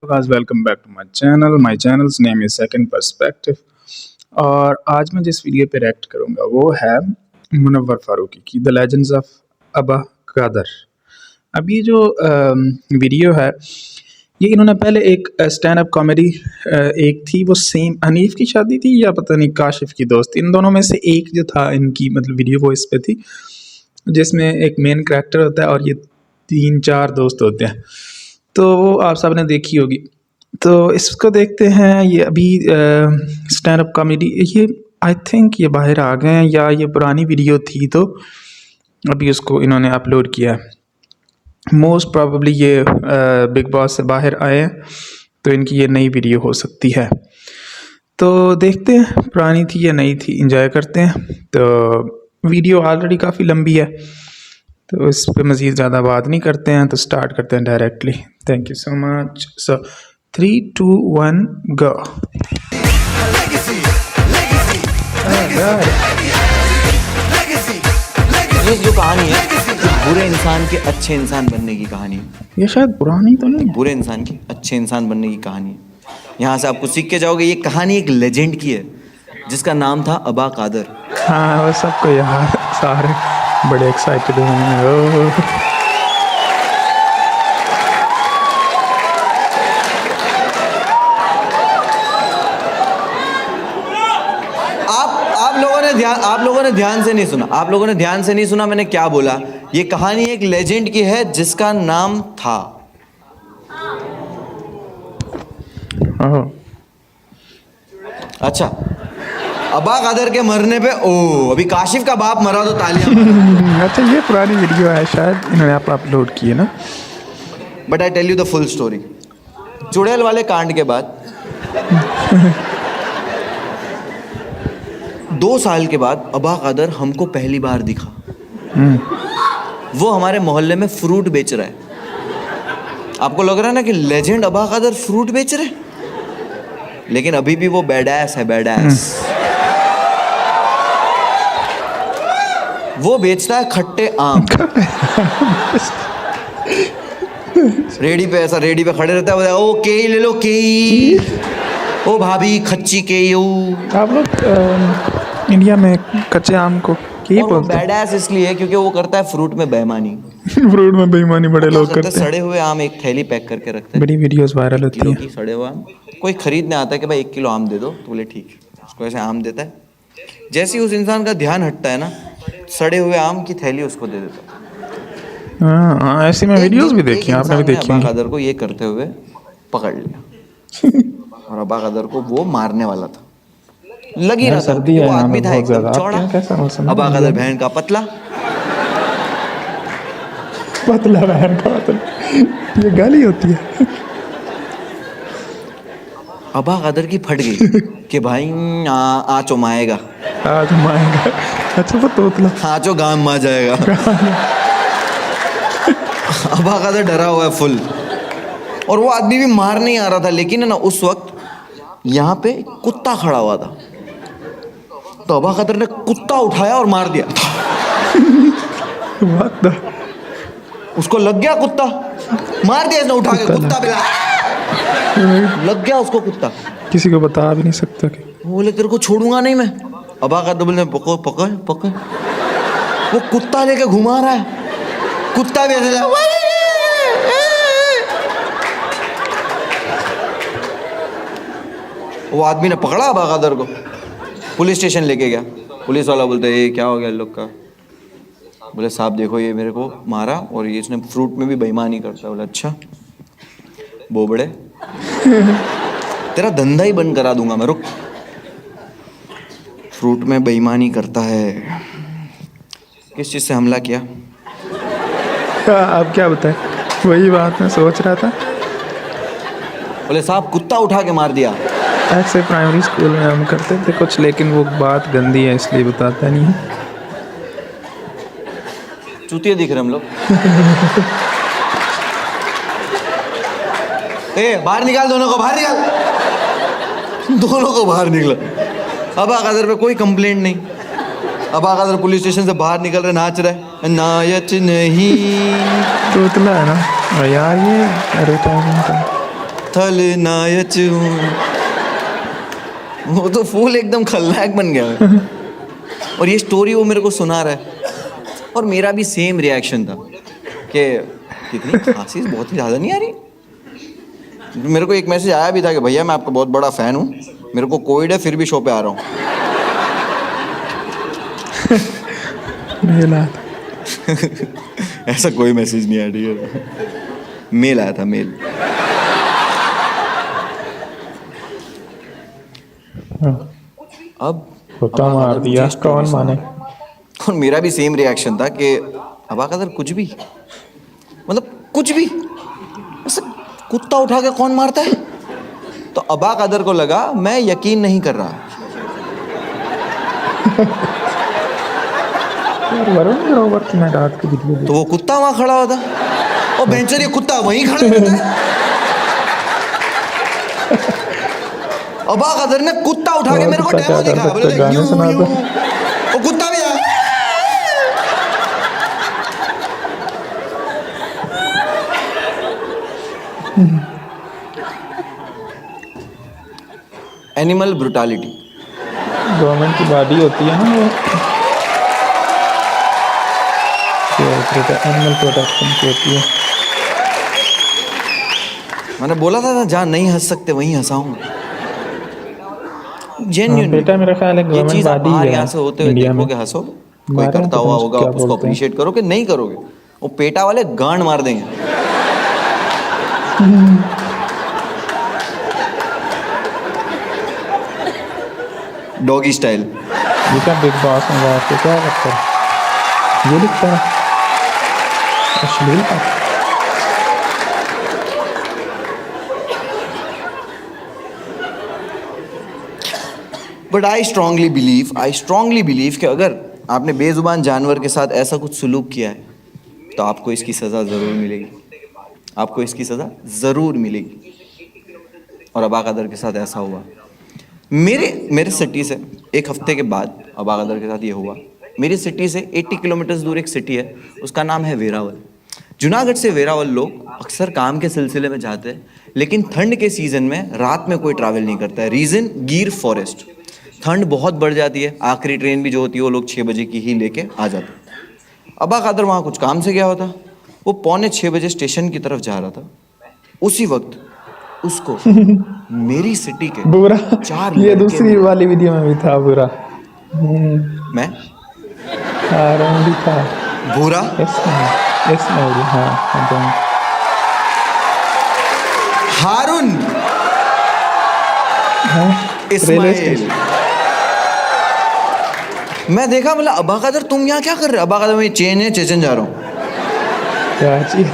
guys, welcome back to my channel. My channel's name is Second Perspective. और आज मैं जिस वीडियो पे रिएक्ट करूँगा वो है मुनव्वर फारूकी की द लेजेंड्स ऑफ अबा कादर। अब ये जो वीडियो है ये इन्होंने पहले एक स्टैंड अप कॉमेडी एक थी, वो सेम हनीफ की शादी थी या पता नहीं काशिफ की दोस्ती, इन दोनों में से एक जो था इनकी मतलब वीडियो वो इस पे थी, जिसमें एक मेन कैरेक्टर होता है और ये 3-4 दोस्त होते हैं। तो वो आप सब ने देखी होगी। तो इसको देखते हैं। ये अभी स्टैंड अप कॉमेडी, ये आई थिंक ये बाहर आ गए हैं या ये पुरानी वीडियो थी तो अभी उसको इन्होंने अपलोड किया है। मोस्ट प्रॉबली ये बिग बॉस से बाहर आए हैं तो इनकी ये नई वीडियो हो सकती है। तो देखते हैं पुरानी थी या नई थी, एंजॉय करते हैं। तो वीडियो ऑलरेडी काफ़ी लंबी है तो इस पे मज़ीद ज़्यादा बात नहीं करते हैं, तो स्टार्ट करते हैं directly. Thank you so much. So 3, 2, 1 go. ये जो कहानी है बुरे इंसान के अच्छे इंसान बनने की कहानी है। ये शायद पुरानी तो नहीं, बुरे इंसान के अच्छे इंसान बनने की कहानी है। यहाँ से आप कुछ सीख के जाओगे। ये कहानी एक लेजेंड की है जिसका नाम था अबा कादर। हाँ वो सबको यार, सारे बड़े एक्साइटेड हैं। आप लोगों ने ध्यान से नहीं सुना। आप लोगों ने ध्यान से नहीं सुना मैंने क्या बोला। ये कहानी एक लेजेंड की है जिसका नाम था अच्छा अबा कादर के मरने पे अभी काशिफ का बाप मरा तो तालियां। अच्छा ये पुरानी वीडियो है शायद इन्होंने अपलोड की है ना। But I tell you the full story. चुड़ैल वाले कांड के बाद 2 साल के बाद अबा कादर हमको पहली बार दिखा। वो हमारे मोहल्ले में फ्रूट बेच रहा है। आपको लग रहा है ना कि लेजेंड अबा कादर फ्रूट बेच रहे, लेकिन अभी भी वो बैडएस है, बैडएस। वो बेचता है खट्टे आम। रेडी पे ऐसा रेडी पे खड़े रहता है, ओ केई ले लो केई, ओ भाभी खच्ची केई। आप लोग इंडिया में कच्चे आम को केई बोलते हैं। बैडएस इसलिए क्योंकि वो करता है फ्रूट में बेईमानी। फ्रूट में बेईमानी बड़े लोग करते हैं। सड़े हुए आम एक थैली पैक करके रखते हैं। बड़ी वीडियोस वायरल होती हैं। सड़े हुए आम कोई खरीदने आता है कि भाई 1 किलो आम दे दो, तो बोले ठीक है, उसको ऐसे आम देता है। जैसे ही उस इंसान का ध्यान हटता है ना, सड़े हुए आम की थैली उसको दे देता है। हाँ ऐसी मैं वीडियोस भी देखी, आपने भी देखी। अबा कादर को ये करते हुए पकड़ लिया और अबा कादर को वो मारने वाला था। लगी रहा था, वो आदमी था एकदम चौड़ा। अबा कादर बहन का पतला पतला, बहन का पतला, ये गाली होती है। अबा कादर की फट गई कि भाई आचो माएगा, आज माएगा। अच्छा वो तोतला आचो गाम मा जाएगा। अबा कादर डरा हुआ है फुल, और वो आदमी भी मार नहीं आ रहा था। लेकिन है ना उस वक्त यहाँ पे कुत्ता खड़ा हुआ था, तो अबा कादर ने कुत्ता उठाया और मार दिया। उसको लग गया कुत्ता, मार दिया इसने उठा के कुत्ता बिला लग गया उसको कुत्ता। किसी को बता भी नहीं सकता कि बोले तेरे को छोड़ूंगा नहीं मैं। अबा कादर बोले पकड़ पकड़ पकड़। वो कुत्ता लेके घुमा रहा है, कुत्ता भी ऐसे वो आदमी ने पकड़ा अबा कादर को, पुलिस स्टेशन लेके गया। पुलिस वाला बोलते ये क्या हो गया लोग का। बोले साहब देखो ये मेरे को मारा और ये इसने फ्रूट में भी बेईमानी करता है। बोले अच्छा बोबड़े तेरा धंधा ही बंद करा दूंगा मैं, रुक। फ्रूट में बेईमानी करता है। किस चीज़ से हमला किया? आप क्या बताएं, वही बात मैं सोच रहा था। बोले साहब कुत्ता उठा के मार दिया। ऐसे प्राइमरी स्कूल में हम करते थे कुछ, लेकिन वो बात गंदी है इसलिए बताता नहीं है। चूतिया दिख रहे हम लोग। बाहर निकाल, दोनों को बाहर निकाल, दोनों को बाहर निकला। अबा कादर पे कोई कंप्लेंट नहीं। अबा कादर पुलिस स्टेशन से बाहर निकल रहे, नाच रहे, नायच नहीं। तोतला है ना यार ये, अरे थल नायच हूँ। वो तो फूल एकदम खलनायक बन गया है। और ये स्टोरी वो मेरे को सुना रहा है और मेरा भी सेम रिएक्शन था कि कितनी खांसी बहुत ही ज़्यादा नहीं आ रही। मेरे को एक मैसेज आया भी था कि भैया मैं आपका बहुत बड़ा फ़ैन हूँ, मेरे को कोविड है फिर भी शो पे आ रहा हूँ। मेल आया ऐसा कोई मैसेज नहीं आया, ठीक है। मेल आया था, मेल। था। अब कुत्ता अब मार अगर दिया, मुझे story कौन सुना- माने। और मेरा भी सेम रिएक्शन था कि अब अगर कुछ भी, मतलब कुछ भी, ऐसे कुत्ता उठा के कौन मारता है। तो अबा कदर को लगा मैं यकीन नहीं कर रहा। यार वरुण ग्रोवर की मैं रात की वीडियो तो वो कुत्ता वहां खड़ा होता और बेंचर ये कुत्ता वहीं खड़ा रहता है। अबा कदर ने कुत्ता उठा के और मेरे को कुत्ता डेमो क्या दिखाया, करता है, बोले गाने यूं सुनाता यूं, वो कुत्ता भी आया। Animal brutality. गवर्नमेंट की बॉडी होती है ना वो, एनिमल प्रोटेक्शन की होती है। मैंने बोला था ना जहाँ नहीं हंस सकते वहीं हंसाऊंगा। हाँ, जेन्युइन बेटा मेरा ख्याल है ये गवर्नमेंट चीज आप बॉडी बाहर है यहाँ से होते हुए इंडिया में। देखोगे, हंसोगे, कोई हमारे यहाँ करता पता हुआ नहीं होगा, क्या आप उसको बोलते हैं। अप्रिशिएट करोगे, नहीं करोगे, वो पेटा वाले गांड मार देंगे। Doggy style. ये क्या बिग बॉस में जाके क्या करता है, ये लिखता है अश्लील का। बट आई स्ट्रांगली बिलीव कि अगर आपने बेजुबान जानवर के साथ ऐसा कुछ सुलूक किया है तो आपको इसकी सज़ा ज़रूर मिलेगी, आपको इसकी सज़ा ज़रूर मिलेगी। और अबा कदर के साथ ऐसा हुआ। मेरे सिटी से एक हफ्ते के बाद अबा कदर के साथ ये हुआ। मेरी सिटी से 80 किलोमीटर्स दूर एक सिटी है, उसका नाम है वेरावल। जूनागढ़ से वेरावल लोग अक्सर काम के सिलसिले में जाते हैं, लेकिन ठंड के सीज़न में रात में कोई ट्रैवल नहीं करता है। रीज़न गिर फॉरेस्ट, ठंड बहुत बढ़ जाती है, आखिरी ट्रेन भी जो होती है वो लोग 6 बजे की ही लेके आ जाते हैं। अबा कादर वहाँ कुछ काम से गया होता, वो 5:45 बजे स्टेशन की तरफ जा रहा था। उसी वक्त उसको मेरी सिटी के बुरा, 4 ये लड़के दूसरी वाली वीडियो में भी था बुरा। मैं आराम भी था बुरा इसमें भी। हाँ तो हारून रेलवे इस्माइल। स्टेशन। मैं देखा, बोला अबा कादर तुम यहाँ क्या कर रहे हो। अबा कादर मैं चेन है, चेचन जा रहा हूँ। क्या चीज,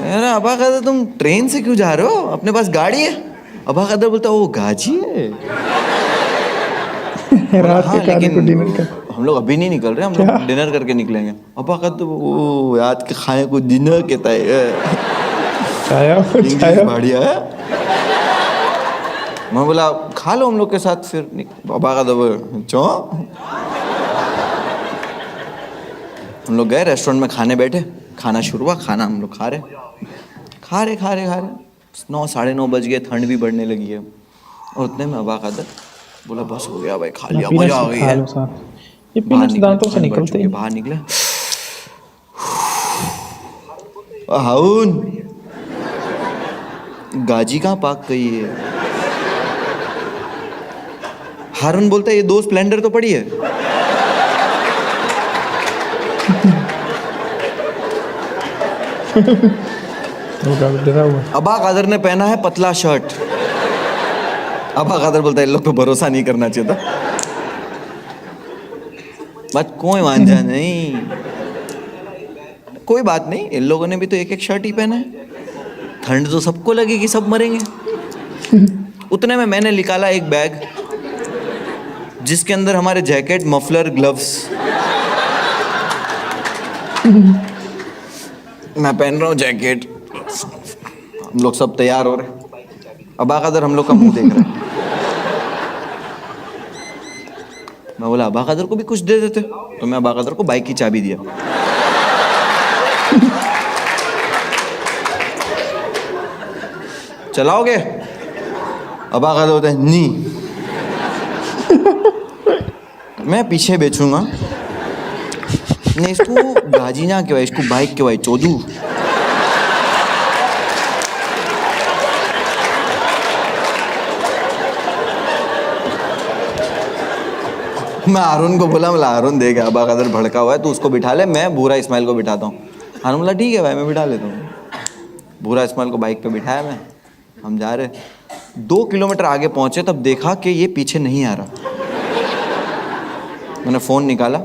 अरे अबा कादर तुम ट्रेन से क्यों जा रहे हो, अपने पास गाड़ी है। अबा कादर बोलता वो गाजी है। रात हाँ, के खाने को डिनर कर। हम लोग अभी नहीं निकल रहे, हम लोग डिनर करके निकलेंगे। अबा कादर वो रात के खाने को डिनर कहता है, छाया इंग्लिश बढ़िया है। मैं बोला खा लो हम लोग के साथ फिर। बाबा का दबा चो। हम लोग गए रेस्टोरेंट में खाने बैठे, खाना शुरू हुआ, खाना हम लोग खा रहे 9 साढ़े 9 बज गए, ठंड भी बढ़ने लगी है। और उतने में अबा कादर बोला बस हो गया भाई, खा लिया, मजा आ गई है। ये पीनट्स दांतों से निकलते हैं। बाहर निकले, हाउन गाजी कहाँ पाक गई है। हारून बोलता है ये 2 स्प्लेंडर तो पड़ी है। अबा कादर ने पहना है पतला शर्ट। अबा कादर बोलता है इन लोग पे भरोसा नहीं करना चाहिए था। बट कोई वांझा नहीं, कोई बात नहीं, इन लोगों ने भी तो एक शर्ट ही पहना है। ठंड तो सबको लगेगी, सब मरेंगे। उतने में मैंने निकाला एक बैग जिसके अंदर हमारे जैकेट, मफलर, ग्लव्स। मैं पहन रहा हूँ जैकेट, हम लोग सब तैयार हो रहे। अबा कादर हम लोग का मुंह देख रहा है। मैं बोला अबा कादर को भी कुछ दे देते, तो मैं अबा कादर को बाइक की चाबी दिया। चलाओगे? अबा का होता है नी, मैं पीछे बेचूंगा। नहीं इसको गाजी ना कहवाय, इसको बाइक कहवाय, चोदू। मैं हारून को बोला, मतलब हारून देख अबा कदर भड़का हुआ है, तू उसको बिठा ले, मैं भूरा इस्माइल को बिठाता हूँ। हारून बोला ठीक है भाई, मैं बिठा लेता हूँ। भूरा इस्माइल को बाइक पे बिठाया मैं, हम जा रहे। 2 किलोमीटर आगे पहुंचे तब देखा कि ये पीछे नहीं आ रहा। मैंने फ़ोन निकाला,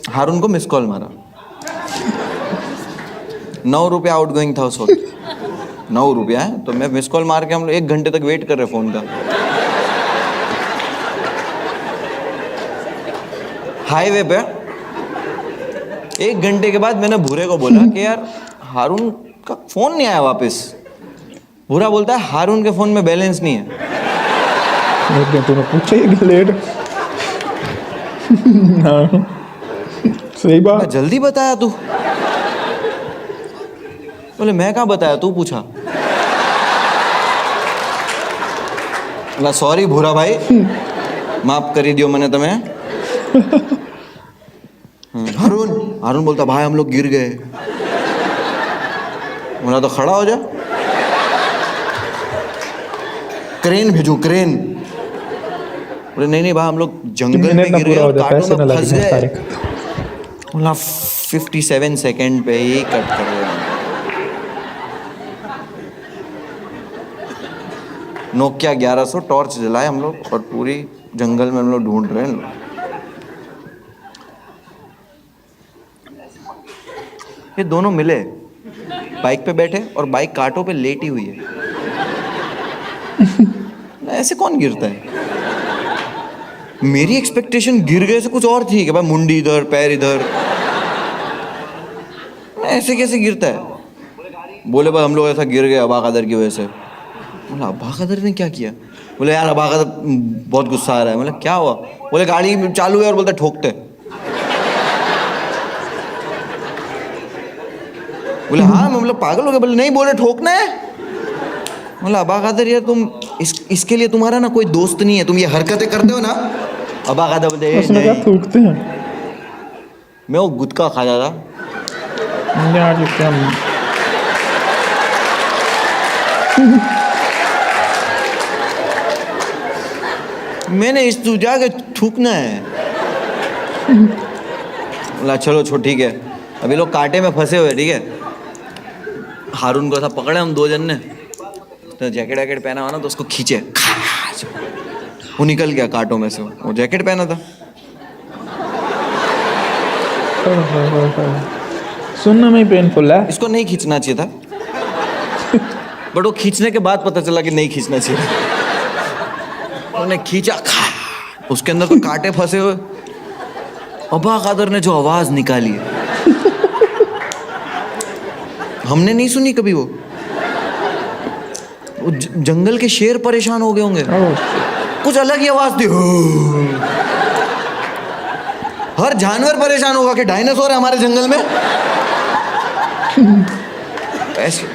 हारून को मिस कॉल मारा। 9 रुपया आउट गोइंग था उस वक्त, 9 रुपया है। तो मैं मिस कॉल मार के हम लोग 1 घंटे तक वेट कर रहे फ़ोन का। हाईवे पे 1 घंटे के बाद मैंने भूरे को बोला कि यार हारून का फ़ोन नहीं आया वापस। भूरा बोलता है हारून के फ़ोन में बैलेंस नहीं है। तूने पूछा ही लेट। सही बात। जल्दी बताया तू। बोले मैं कहाँ बताया, तू पूछा। बोला सॉरी भूरा भाई, माफ करी दियो मैंने तुम्हें। हारून हारून बोलता भाई हम लोग गिर गए। बोला तो खड़ा हो जा, क्रेन भेजू क्रेन। बोले नहीं भाई हम लोग जंगल में गिर गए और कांटों में फंस गए। बोला 57 सेकंड पे ही कट कर दिया। नोकिया 1100 टॉर्च जलाए हम लोग और पूरी जंगल में हम लोग ढूंढ रहे हैं। ये दोनों मिले, बाइक पे बैठे और बाइक कांटों पे लेटी हुई है। ऐसे कौन गिरता है? मेरी एक्सपेक्टेशन गिर गए से कुछ और थी कि भाई मुंडी इधर पैर इधर, ऐसे कैसे गिरता है? बोले भाई हम लोग ऐसा गिर गए अबा कदर की वजह से। बोला अबा कदर ने क्या किया? बोले यार अबा कदर बहुत गुस्सा आ रहा है। मतलब क्या हुआ? बोले गाड़ी चालू है और बोलते ठोकते। बोले हाँ मैं मतलब पागल हो गया। बोले नहीं, बोले ठोकना है। बोला अबा कदर यार तुम इसके लिए तुम्हारा ना कोई दोस्त नहीं है, तुम ये हरकतें करते हो ना। अबा कदर बोलते उसने कहा ठोकते हैं। मैं वो गुटखा खाता था। मैंने इस तू जाके थूकना है। बोला चलो ठीक है, अभी लोग कांटे में फंसे हुए, ठीक है। हारून को ऐसा पकड़े हम 2 जन ने, तो जैकेट वैकेट पहना हुआ ना, तो उसको खींचे, वो निकल गया कांटों में से। वो जैकेट पहना था। सुनना में पेनफुल है। इसको नहीं खींचना चाहिए था, बट वो खींचने के बाद पता चला कि नहीं खींचना चाहिए। उन्होंने खींचा, उसके अंदर तो कांटे फंसे हुए। अबा कदर ने जो आवाज निकाली है हमने नहीं सुनी कभी। वो जंगल के शेर परेशान हो गए होंगे, कुछ अलग ही आवाज थी। हर जानवर परेशान होगा कि डायनासोर है हमारे जंगल में। ऐसे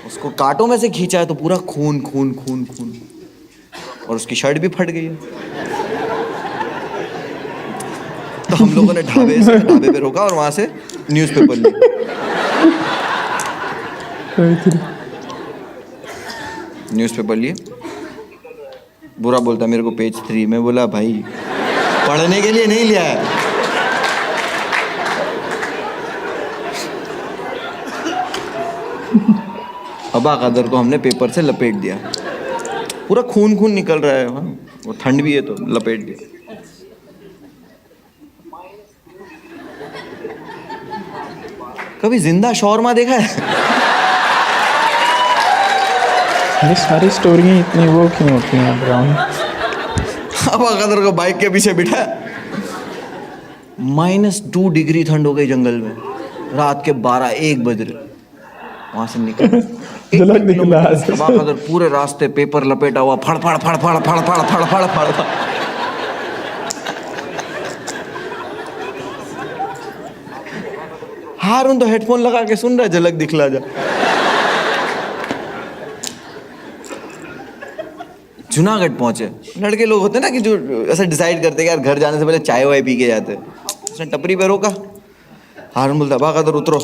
उसको कांटों में से खींचा है तो पूरा खून खून खून खून, और उसकी शर्ट भी फट गई है। तो हम लोगों ने ढाबे पे रोका और वहां से न्यूज़पेपर ली। न्यूज़पेपर लिए। बुरा बोलता मेरे को पेज 3। मैं बोला भाई पढ़ने के लिए नहीं लिया है। अबा कदर को हमने पेपर से लपेट दिया, पूरा खून खून निकल रहा है। हाँ, वो ठंड भी है तो लपेट दिया। कभी जिंदा शौरमा देखा है? ये सारी स्टोरियाँ इतनी वो क्यों होती हैं ब्राउन? अबा कदर को बाइक के पीछे बिठा, -2 डिग्री ठंड हो गई जंगल में, रात के 12-1 बज रहे। वहां से निकल झलक दिखला। अबा कदर पूरे रास्ते पेपर लपेटा हुआ, फड़ फड़ फड़ फड़ फड़ फड़ फड़ फड़ फड़। हारून तो हेडफोन लगा के सुन रहा है, झलक दिखला जा। जूनागढ़ पहुंचे। लड़के लोग होते हैं ना कि जो ऐसा डिसाइड करते हैं कि यार घर जाने से पहले चाय वाय पी के जाते हैं। उसने टपरी पे रोका। हारून बोलता अबा कादर उतरो।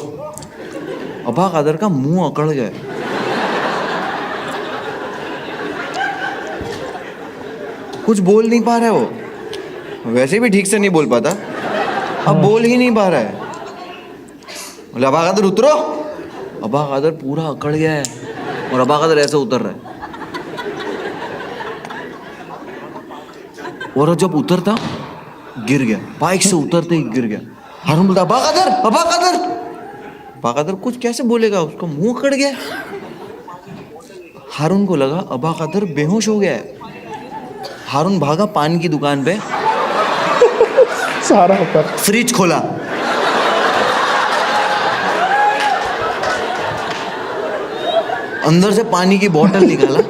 अबा कादर का मुंह अकड़ गया। कुछ बोल नहीं पा रहा है वो, वैसे भी ठीक से नहीं बोल पाता, अब बोल ही नहीं पा रहा है। बोले अबा कादर उतरो। अबा कादर पूरा अकड़ गया है और अबा कादर ऐसे उतर रहा है। और जब उतरता गिर गया, बाइक से उतरते ही गिर गया। हारून बोलता अबा कादर, अबा कादर। अबा कादर कुछ कैसे बोलेगा, उसका मुंह अकड़ गया। हारून को लगा अबा कादर बेहोश हो गया है। हारून भागा पान की दुकान पे, सारा ऊपर फ्रिज खोला, अंदर से पानी की बोतल निकाला।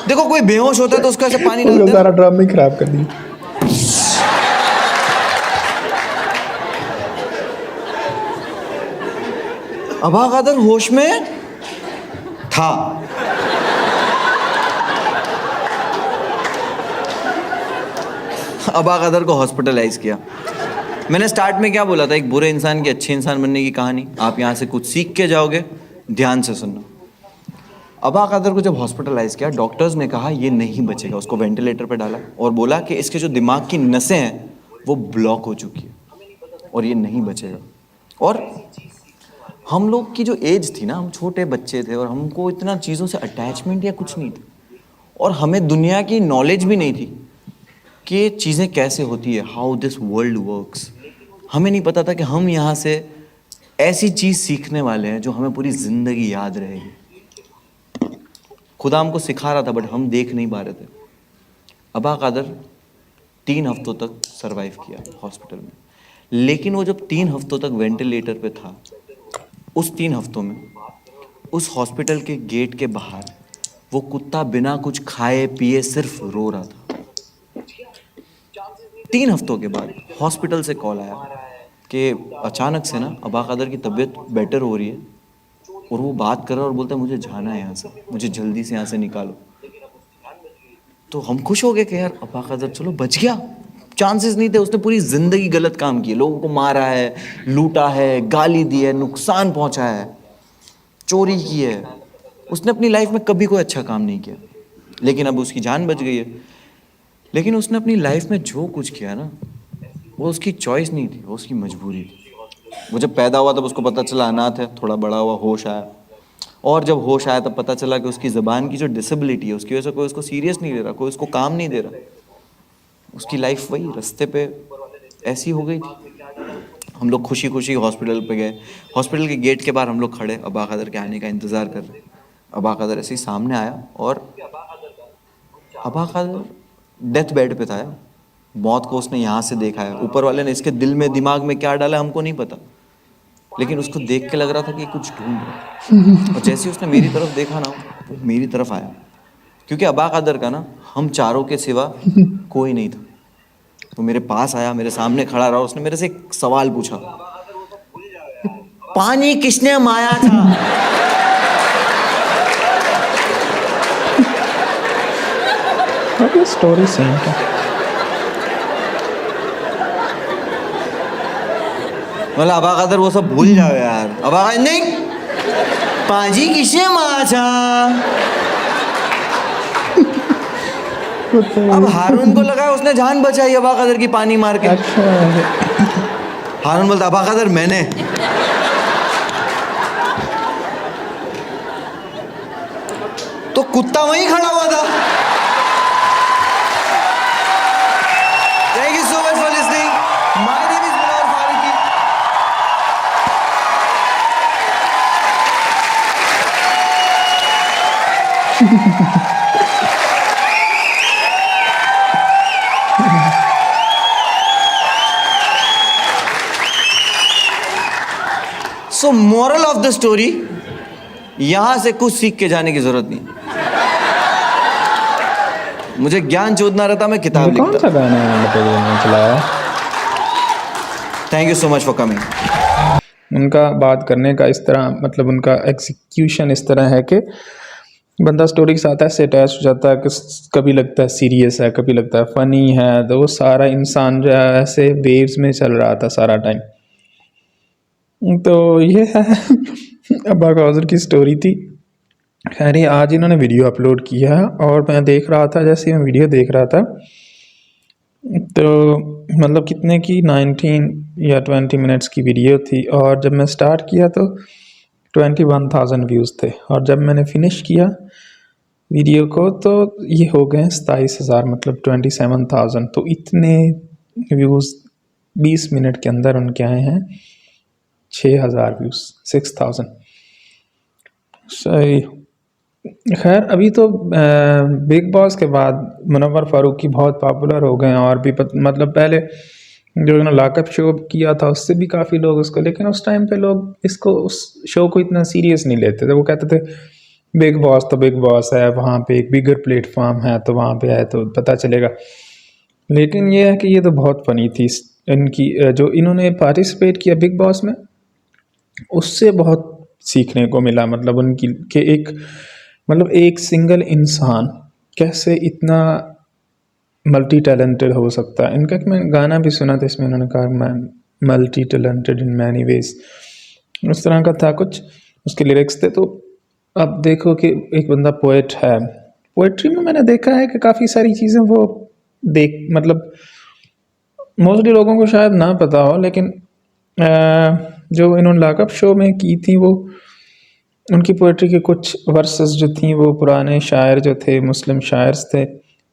देखो कोई बेहोश होता है तो उसको ऐसे पानी डालते हैं। सारा ड्रामा ही खराब कर दी। अबा कादर होश में था। अबा कादर को हॉस्पिटलाइज किया। मैंने स्टार्ट में क्या बोला था, एक बुरे इंसान की अच्छे इंसान बनने की कहानी। आप यहाँ से कुछ सीख के जाओगे, ध्यान से सुनना। अबा कादर को जब हॉस्पिटलाइज किया, डॉक्टर्स ने कहा ये नहीं बचेगा। उसको वेंटिलेटर पर डाला और बोला कि इसके जो दिमाग की नसें हैं वो ब्लॉक हो चुकी है और ये नहीं बचेगा। और हम लोग की जो एज थी ना, हम छोटे बच्चे थे और हमको इतना चीज़ों से अटैचमेंट या कुछ नहीं था और हमें दुनिया की नॉलेज भी नहीं थी कि ये चीज़ें कैसे होती है, हाउ दिस वर्ल्ड वर्क्स। हमें नहीं पता था कि हम यहाँ से ऐसी चीज़ सीखने वाले हैं जो हमें पूरी ज़िंदगी याद रहेगी। खुदा हमको सिखा रहा था बट हम देख नहीं पा रहे थे। अबा कादर 3 हफ्तों तक सरवाइव किया हॉस्पिटल में, लेकिन वो जब 3 हफ्तों तक वेंटिलेटर पे था, उस 3 हफ्तों में उस हॉस्पिटल के गेट के बाहर वो कुत्ता बिना कुछ खाए पिए सिर्फ रो रहा था। 3 हफ्तों के बाद हॉस्पिटल से कॉल आया कि अचानक से ना अबा कादर की तबीयत बेटर हो रही है और वो बात कर रहा है और बोलता है मुझे जाना है यहाँ से, मुझे जल्दी से यहाँ से निकालो। तो हम खुश हो गए कि यार अबा कादर चलो बच गया। चांसेस नहीं थे, उसने पूरी जिंदगी गलत काम किए, लोगों को मारा है, लूटा है, गाली दी है, नुकसान पहुंचाया है, चोरी की है। उसने अपनी लाइफ में कभी कोई अच्छा काम नहीं किया, लेकिन अब उसकी जान बच गई है। लेकिन उसने अपनी लाइफ में जो कुछ किया ना, वो उसकी चॉइस नहीं थी, वो उसकी मजबूरी थी। वो जब पैदा हुआ तब उसको पता चला अनाथ है, थोड़ा बड़ा हुआ होश आया, और जब होश आया तब पता चला कि उसकी ज़बान की जो डिसेबिलिटी है उसकी वजह से कोई उसको सीरियस नहीं ले रहा, कोई उसको काम नहीं दे रहा। उसकी लाइफ वही रास्ते पे ऐसी हो गई थी। हम लोग खुशी खुशी हॉस्पिटल पे गए। हॉस्पिटल के गेट के बाहर हम लोग खड़े अबा कादर के आने का इंतज़ार कर रहे। अबा कादर ऐसे ही सामने आया और अबा कादर डेथ बेड पे था यार। मौत को उसने यहाँ से देखा है। ऊपर वाले ने इसके दिल में दिमाग में क्या डाला हमको नहीं पता, लेकिन उसको देख के लग रहा था कि कुछ ढूंढ रहा है। और जैसे उसने मेरी तरफ देखा ना, वो मेरी तरफ आया, क्योंकि अबा कादर का ना हम चारों के सिवा कोई नहीं था। वो मेरे पास आया, मेरे सामने खड़ा रहा, उसने मेरे से एक सवाल पूछा, पानी किसने माया था? स्टोरी सेम था। बोला अबा कादर वो सब भूल जाओ यार। अबा कादर नहीं, पाजी किसने माया था? अब हारून को लगा उसने जान बचाई अबा कादर की पानी मार के। हारून बोलता अबा कादर मैंने। तो कुत्ता वहीं खड़ा हुआ था। Thank you so much for listening. My name is Munawar Faruqi. So moral of the story, यहां से कुछ सीख के जाने की जरूरत नहीं। मुझे ज्ञान चोदना रहता, मैं किताब कौन सा लिखता। गाना है चलाया? Thank you so much for coming. उनका बात करने का इस तरह, मतलब उनका एग्जीक्यूशन इस तरह है कि बंदा स्टोरी के साथ ऐसे अटैच हो जाता है कि कभी लगता है सीरियस है, कभी लगता है फ़नी है, तो वो सारा इंसान जो है ऐसे वेव्स में चल रहा था सारा टाइम। तो ये है अब्बा कादर की स्टोरी थी। खैर ये आज इन्होंने वीडियो अपलोड किया है और मैं देख रहा था, जैसे मैं वीडियो देख रहा था तो मतलब कितने की 19 या 20 मिनट्स की वीडियो थी, और जब मैं स्टार्ट किया तो 21,000 व्यूज़ थे, और जब मैंने फिनिश किया वीडियो को तो ये हो गए 27,000, मतलब 27,000। तो इतने व्यूज़ 20 मिनट के अंदर उनके आए हैं 6,000 व्यूज़, 6,000। सही। खैर अभी तो बिग बॉस के बाद मुनव्वर फारूकी बहुत पॉपुलर हो गए हैं, और भी मतलब पहले जो इन्होंने लॉकअप शो किया था उससे भी काफ़ी लोग उसको, लेकिन उस टाइम पे लोग इसको, उस शो को इतना सीरियस नहीं लेते थे। वो कहते थे बिग बॉस तो बिग बॉस है, वहाँ पे एक बिगर प्लेटफॉर्म है तो वहाँ पे है तो पता चलेगा। लेकिन ये है कि ये तो बहुत फ़नी थी इनकी, जो इन्होंने पार्टिसिपेट किया बिग बॉस में, उससे बहुत सीखने को मिला। मतलब उनकी के एक, मतलब एक सिंगल इंसान कैसे इतना मल्टी टैलेंटेड हो सकता है। इनका मैं गाना भी सुना था, इसमें उन्होंने कहा मैं multi talented in many ways, उस तरह का था कुछ उसके लिरिक्स थे। तो अब देखो कि एक बंदा पोएट है, पोएट्री में मैंने देखा है कि काफ़ी सारी चीज़ें वो देख, मतलब मोस्टली लोगों को शायद ना पता हो, लेकिन जो इन्होंने लॉकअप शो में की थी वो उनकी पोइट्री के कुछ वर्सेस जो थी वो पुराने शायर जो थे, मुस्लिम शायर्स थे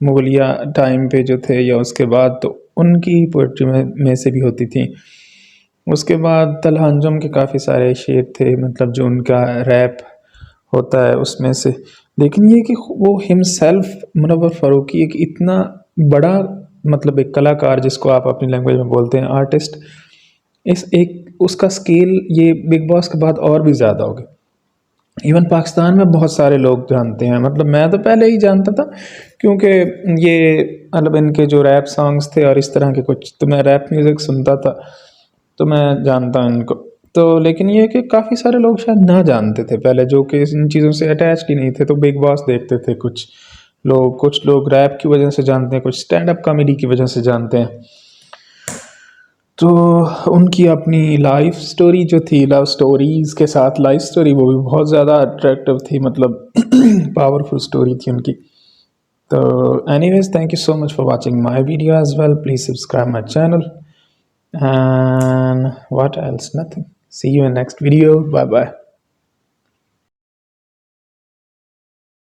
मुगलिया टाइम पे जो थे या उसके बाद, तो उनकी पोइट्री में से भी होती थी। उसके बाद तलहा अंजुम के काफ़ी सारे शेर थे, मतलब जो उनका रैप होता है उसमें से। लेकिन ये कि वो हिमसेल्फ मुनव्वर फ़ारूकी एक इतना बड़ा, मतलब एक कलाकार जिसको आप अपनी लैंग्वेज में बोलते हैं आर्टिस्ट, इस एक उसका स्केल ये बिग बॉस के बाद और भी ज़्यादा हो गया। इवन पाकिस्तान में बहुत सारे लोग जानते हैं, मतलब मैं तो पहले ही जानता था क्योंकि ये मतलब इनके जो रैप सॉन्ग्स थे और इस तरह के कुछ, तो मैं रैप म्यूज़िक सुनता था तो मैं जानता हूँ इनको। तो लेकिन ये है कि काफ़ी सारे लोग शायद ना जानते थे पहले, जो कि इन चीज़ों से अटैच ही नहीं थे, तो बिग बॉस देखते थे कुछ लोग रैप की वजह से जानते हैं, कुछ स्टैंड अप कॉमेडी की वजह से जानते हैं। तो उनकी अपनी लाइफ स्टोरी जो थी, लव स्टोरीज़ के साथ लाइफ स्टोरी, वो भी बहुत ज़्यादा अट्रैक्टिव थी, मतलब पावरफुल स्टोरी थी उनकी। तो anyways, thank you so much for watching my video as well, please subscribe my channel and what else, nothing. See you in next video, bye bye.